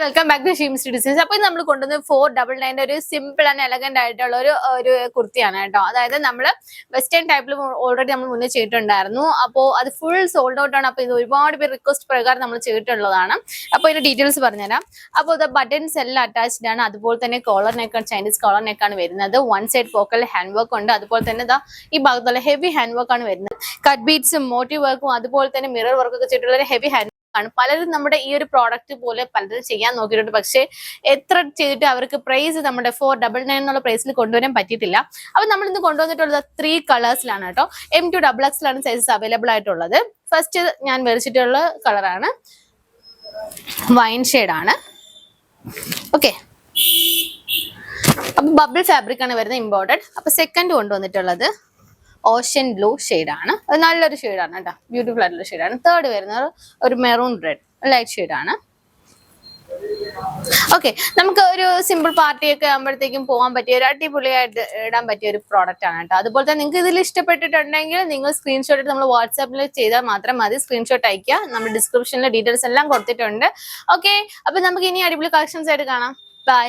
Welcome back to Sheem's designs. അപ്പൊ നമ്മൾ കൊണ്ടുവന്നത് 499 ഒരു സിമ്പിൾ ആൻഡ് എലഗന്റ് ആയിട്ടുള്ള ഒരു കുർത്തിയാണ് കേട്ടോ. അതായത് നമ്മൾ വെസ്റ്റേൺ ടൈപ്പിൽ ഓൾറെഡി നമ്മൾ മുന്നേ ചെയ്തിട്ടുണ്ടായിരുന്നു. അപ്പോൾ അത് ഫുൾ സോൾഡ് ഔട്ട് ആണ്. അപ്പൊ ഇത് ഒരുപാട് പേര് റിക്വസ്റ്റ് പ്രകാരം നമ്മൾ ചെയ്തിട്ടുള്ളതാണ്. അപ്പൊ ഇതിന്റെ ഡീറ്റെയിൽസ് പറഞ്ഞുതരാം. അപ്പോൾ ഇത് ബട്ടൺസ് എല്ലാം അറ്റാച്ച്ഡ് ആണ്. അതുപോലെ തന്നെ കോളർ നെക്ക്, ചൈനീസ് കോളർ നെക്കാണ് വരുന്നത്. വൺ സൈഡ് പോക്കൽ ഹാൻഡ് വർക്ക് ഉണ്ട്. അതുപോലെ തന്നെ ഈ ഭാഗത്തുള്ള ഹെവി ഹാൻഡ് വർക്ക് ആണ് വരുന്നത്. കട്ട് ബീഡ്സും മോട്ടീവ് വർക്കും അതുപോലെ തന്നെ മിറർ വർക്കൊക്കെ ചെയ്തിട്ടുള്ള ഒരു ഹെവി ഹാൻഡ് ആണ്. പലരും നമ്മുടെ ഈ ഒരു പ്രോഡക്റ്റ് പോലെ പലരും ചെയ്യാൻ നോക്കിയിട്ടുണ്ട്. പക്ഷേ എത്ര ചെയ്തിട്ട് അവർക്ക് പ്രൈസ് നമ്മുടെ 499 എന്നുള്ള പ്രൈസിൽ കൊണ്ടുവരാൻ പറ്റിയിട്ടില്ല. അപ്പൊ നമ്മൾ ഇന്ന് കൊണ്ടുവന്നിട്ടുള്ളത് 3 കളേഴ്സിലാണ് കേട്ടോ. M2 XXL സൈസസ് അവൈലബിൾ ആയിട്ടുള്ളത്. ഫസ്റ്റ് ഞാൻ വരച്ചിട്ടുള്ള കളറാണ് വൈൻ ഷെയ്ഡ് ആണ്. ഓക്കെ, അപ്പൊ ബബിൾ ഫാബ്രിക് ആണ് വരുന്നത്, ഇമ്പോർട്ടഡ്. അപ്പൊ സെക്കൻഡ് കൊണ്ടുവന്നിട്ടുള്ളത് ഓഷ്യൻ ബ്ലൂ ഷെയ്ഡാണ്. അത് നല്ലൊരു ഷെയ്ഡാണ് കേട്ടോ, ബ്യൂട്ടിഫുൾ ആയിട്ടുള്ള ഷെയ്ഡാണ്. തേർഡ് വരുന്നത് ഒരു മെറൂൺ റെഡ് ലൈറ്റ് ഷെയ്ഡാണ്. ഓക്കെ, നമുക്ക് ഒരു സിമ്പിൾ പാർട്ടിയൊക്കെ ആകുമ്പോഴത്തേക്കും പോകാൻ പറ്റിയ ഒരു അടിപൊളിയായിട്ട് ഇടാൻ പറ്റിയ ഒരു പ്രോഡക്റ്റ് ആണ് കേട്ടോ. അതുപോലെ തന്നെ നിങ്ങൾക്ക് ഇതിൽ ഇഷ്ടപ്പെട്ടിട്ടുണ്ടെങ്കിൽ നിങ്ങൾ സ്ക്രീൻഷോട്ട് നമ്മൾ വാട്സാപ്പിൽ ചെയ്താൽ മാത്രം മതി. സ്ക്രീൻഷോട്ട് അയക്കുക. നമ്മൾ ഡിസ്ക്രിപ്ഷനിലെ ഡീറ്റെയിൽസ് എല്ലാം കൊടുത്തിട്ടുണ്ട്. ഓക്കെ, അപ്പൊ നമുക്ക് ഇനി അടിപൊളി കളക്ഷൻസ് ആയിട്ട് കാണാം. ബൈ.